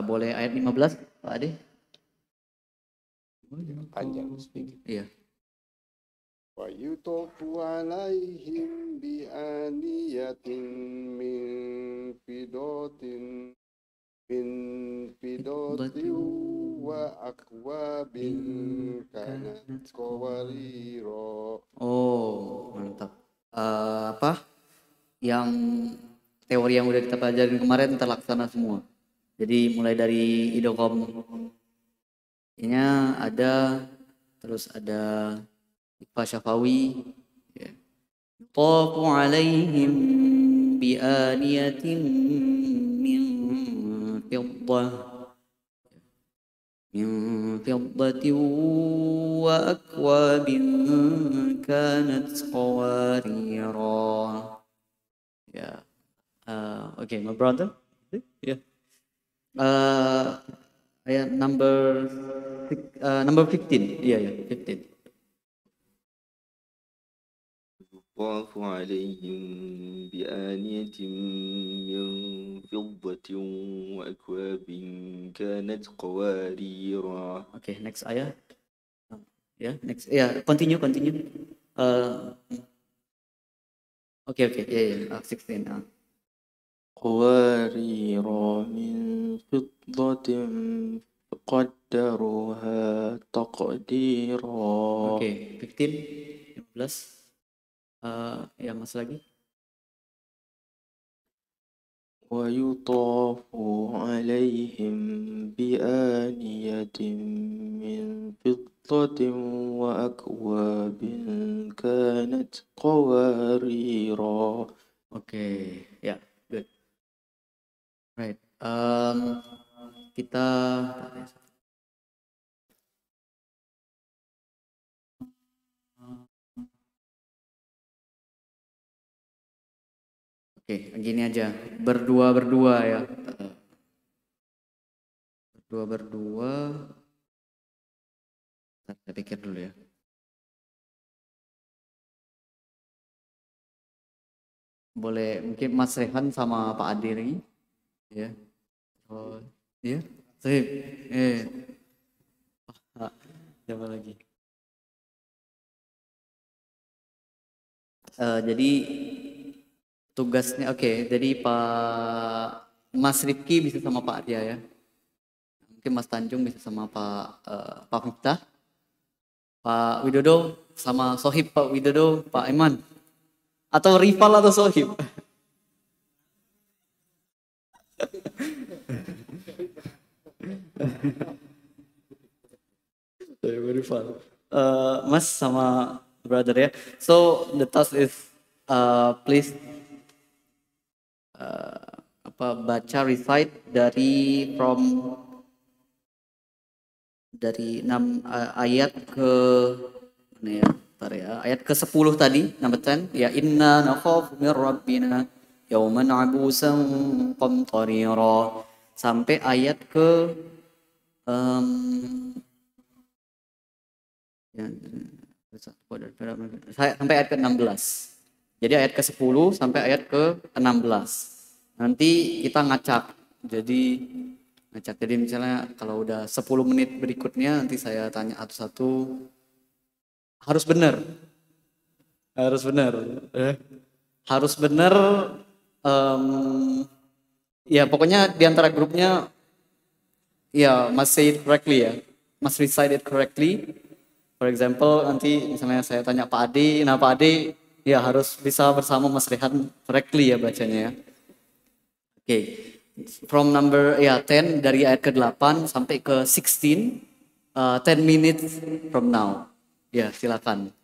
Boleh ayat 15 Pak Ade? Panjang sedikit. Iya. ويطوف عليهم بآنية من فضة وأكواب كانت قواريرا. Oh, mantap. Apa? Yang teori yang udah kita pelajarin kemarin terlaksana semua. Jadi mulai dari idgham-nya ada, terus ada Iqfa Syafawi, ya. Tafu alaihim bi'aniyatin min fiddah wa akwabin kanat qawarira. Ya. Okay, my brother. Yeah. Ayat number 15. Iya, 15. يطاف عليهم بآنية من فضة وأكواب كانت قواريرا. Okay, next ayat. Next. Continue. Okay, 16. قوارير من فضة قدروها تقديرا. Okay, 15, 15. Mas lagi. ويطاف عليهم بآنية من فضة وأكواب كانت قواريرا. Okay, ya, good. Right. Kita Oke, gini aja, berdua ya. Berdua. Saya pikir dulu ya. Boleh mungkin Mas Rehan sama Pak Adi lagi, ya. Oh, iya, sip. Siapa lagi? Jadi tugasnya jadi Pak Mas Rifki bisa sama Pak Arya ya. Mungkin Mas Tanjung bisa sama Pak Miftah. Pak Widodo sama Sohib Pak Widodo, Pak Iman. Atau rival atau Sohib? Rival. Mas sama brother ya. So the task is please baca recite dari 6 ayat ke mana ya? Bentar ya. Ayat ke 10 tadi, number 10 ya, inna nakhafu min rabbina yauman abusan qamtarira, sampai ayat ke sampai ayat ke-16. Jadi ayat ke-10 sampai ayat ke-16. Nanti kita ngacak. Jadi misalnya kalau udah 10 menit berikutnya nanti saya tanya satu-satu. Harus benar. Harus benar. Harus benar. Ya pokoknya di antara grupnya ya must say it correctly ya. Must recite it correctly. For example, nanti misalnya saya tanya Pak Ade, nah Pak Ade ya harus bisa bersama Mas Rehan correctly ya bacanya ya. Oke. From number 10 dari ayat ke-8 sampai ke 16, 10 minutes from now. Ya, silakan.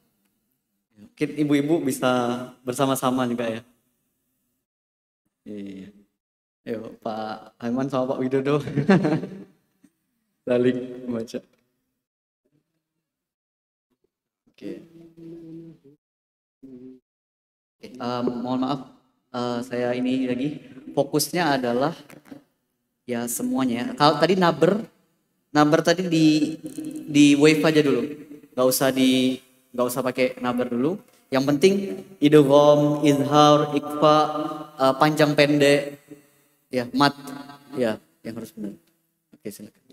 Mungkin ibu-ibu bisa bersama-sama juga ya. Iya. Ayo Pak Aiman sama Pak Widodo saling baca. Oke. Mohon maaf, saya ini lagi fokusnya adalah ya semuanya. Kalau tadi number tadi di wave aja dulu, nggak usah pakai number dulu. Yang penting idgham, izhar, ikhfa, panjang pendek, ya mat, ya yang harus benar. Oke silakan.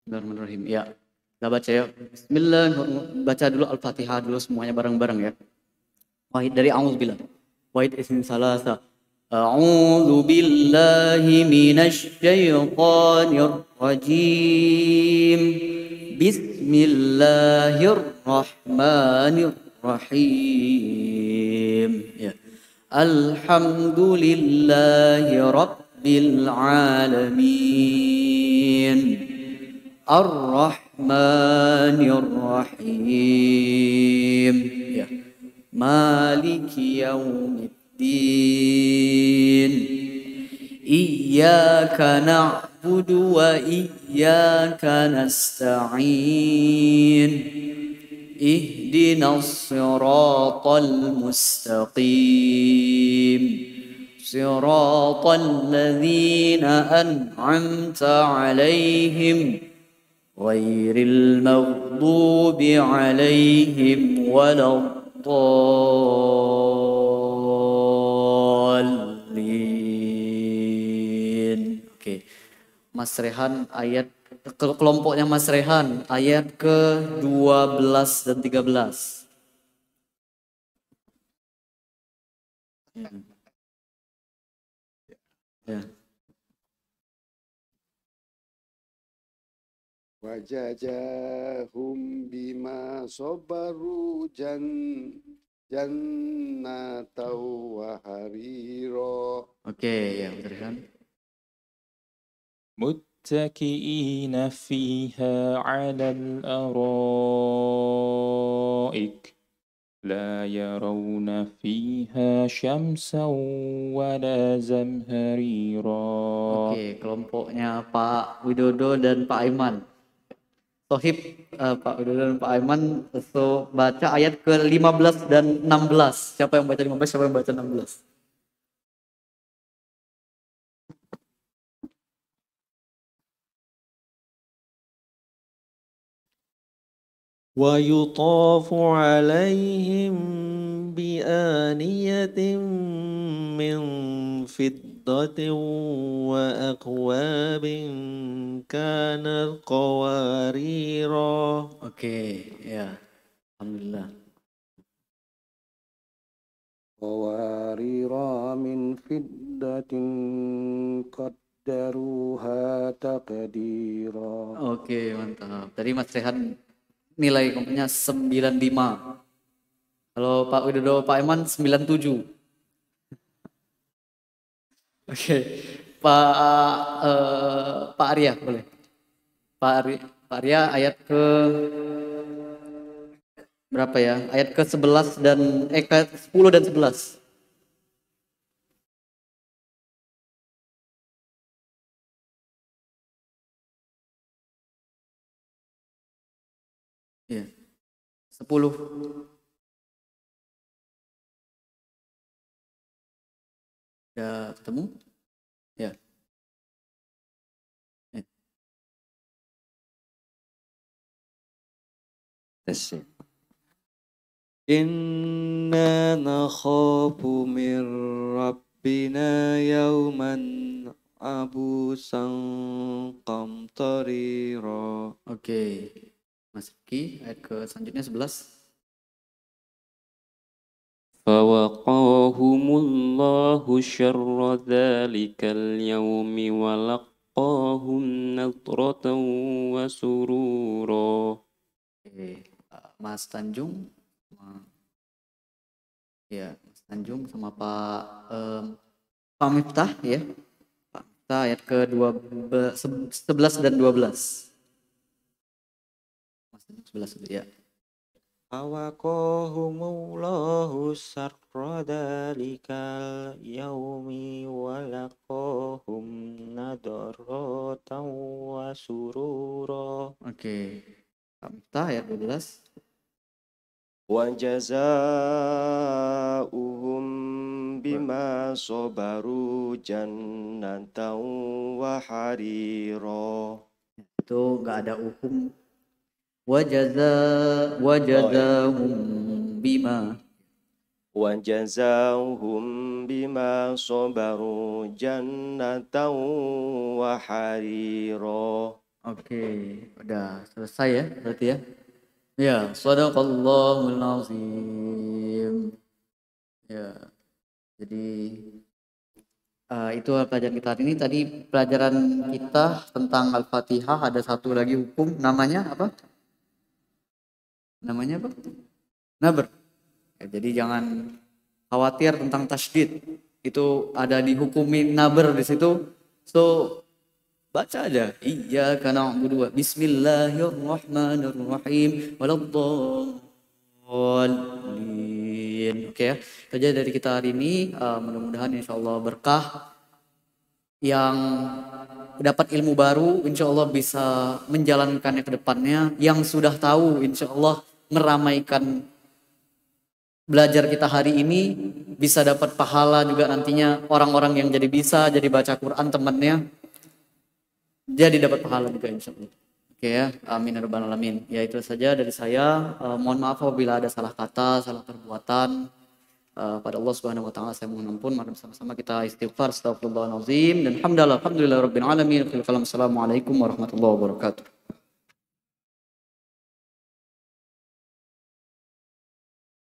Bismillahirrahmanirrahim. Ya, kita baca ya. Bismillahirrahmanirrahim. Baca dulu Al-Fatihah dulu semuanya bareng-bareng ya. Wahid dari A'udzubillah. Wahid isin salasa. A'udzu billahi minasy syaithanir rajim. Bismillahirrahmanirrahim. Ya. Alhamdulillahi rabbil alamin. Ar-Rahmanir Rahim. Ya. Maliki yaumiddin. Iyyaka na'budu wa iyyaka nasta'in. Ihdinas siratal mustaqim. Siratal ladzina an'amta 'alaihim ghairil maghdubi 'alaihim waladdallin. Oke. Mas Rehan ayat kelompoknya Mas Rehan ayat ke-12 dan 13. Ya. Wajajahum bima sabaru jannatau wa hariro. Oke, ya betul kan? متكئين فيها على الأرائك لا يرون فيها شمسا ولا زمهريرا. Oke, kelompoknya Pak Widodo dan Pak Aiman. Sohib Pak Widodo dan Pak Aiman, so baca ayat ke-15 dan 16. Siapa yang baca 15, siapa yang baca 16? ويطاف عليهم بآنية من فضة وأكواب كانت قواريرا. Oke, ya. Alhamdulillah. qawarira min fiddatin qaddaruha taqdira. Oke, mantap. Tadi Mas Rehan nilai komputernya 95. Kalau Pak Widodo, Pak Eman 97. Oke, Pak Arya boleh. Pak Arya ayat ke berapa ya? Ayat ke 11 dan ke 10 dan 11. Ya. 10. Udah ketemu? Ya. Tes ya. Inna nakhafu min rabbina yawman abusan qamtarira. Oke. Mas Rifki, ayat ke selanjutnya 11. Fawaqahumullahu syarra dhalikal yawmi wa laqahum nadratan wa surura. Oke, Mas Tanjung. Ya, Mas Tanjung sama Pak Miftah ya. Pak Miftah ayat ke 11 dan 12. Mas Tanjung 11 itu ya. Fawaqahumullahu sarra dalikal yaumi walaqahum nadaratan wa surura. Oke. Pak Miftah ayat 12. وجزاؤهم بما صبروا جنة وحريرا. Itu enggak ada hukum. Wajazahum bima. وجزاؤهم بما صبروا جنة وحريرا. Oke, udah selesai ya berarti ya. Ya, shadaqallahul azim. Ya. Jadi itu pelajaran kita hari ini. Tadi pelajaran kita tentang Al-Fatihah, ada satu lagi hukum namanya apa? Namanya apa? Nabr. Ya, jadi jangan khawatir tentang tasydid. Itu ada dihukumin nabr di situ. So baca aja. Iyyaka na'budu wa bismillahirrahmanirrahim waladdallin. Oke ya. Itu aja dari kita hari ini. Mudah-mudahan insyaallah berkah, yang dapat ilmu baru insyaallah bisa menjalankannya ke depannya, yang sudah tahu insyaallah meramaikan belajar kita hari ini bisa dapat pahala juga nantinya. Orang-orang yang jadi bisa jadi baca Quran temannya jadi dapat pahala juga insyaallah. Oke ya, amin ya rabbal alamin. Ya itu saja dari saya. Mohon maaf apabila ada salah kata, salah perbuatan. Pada Allah Subhanahu wa taala saya mohon ampun. Mari sama-sama kita istighfar, astagfirullahalazim dan alhamdulillah rabbil alamin. Assalamualaikum warahmatullahi wabarakatuh.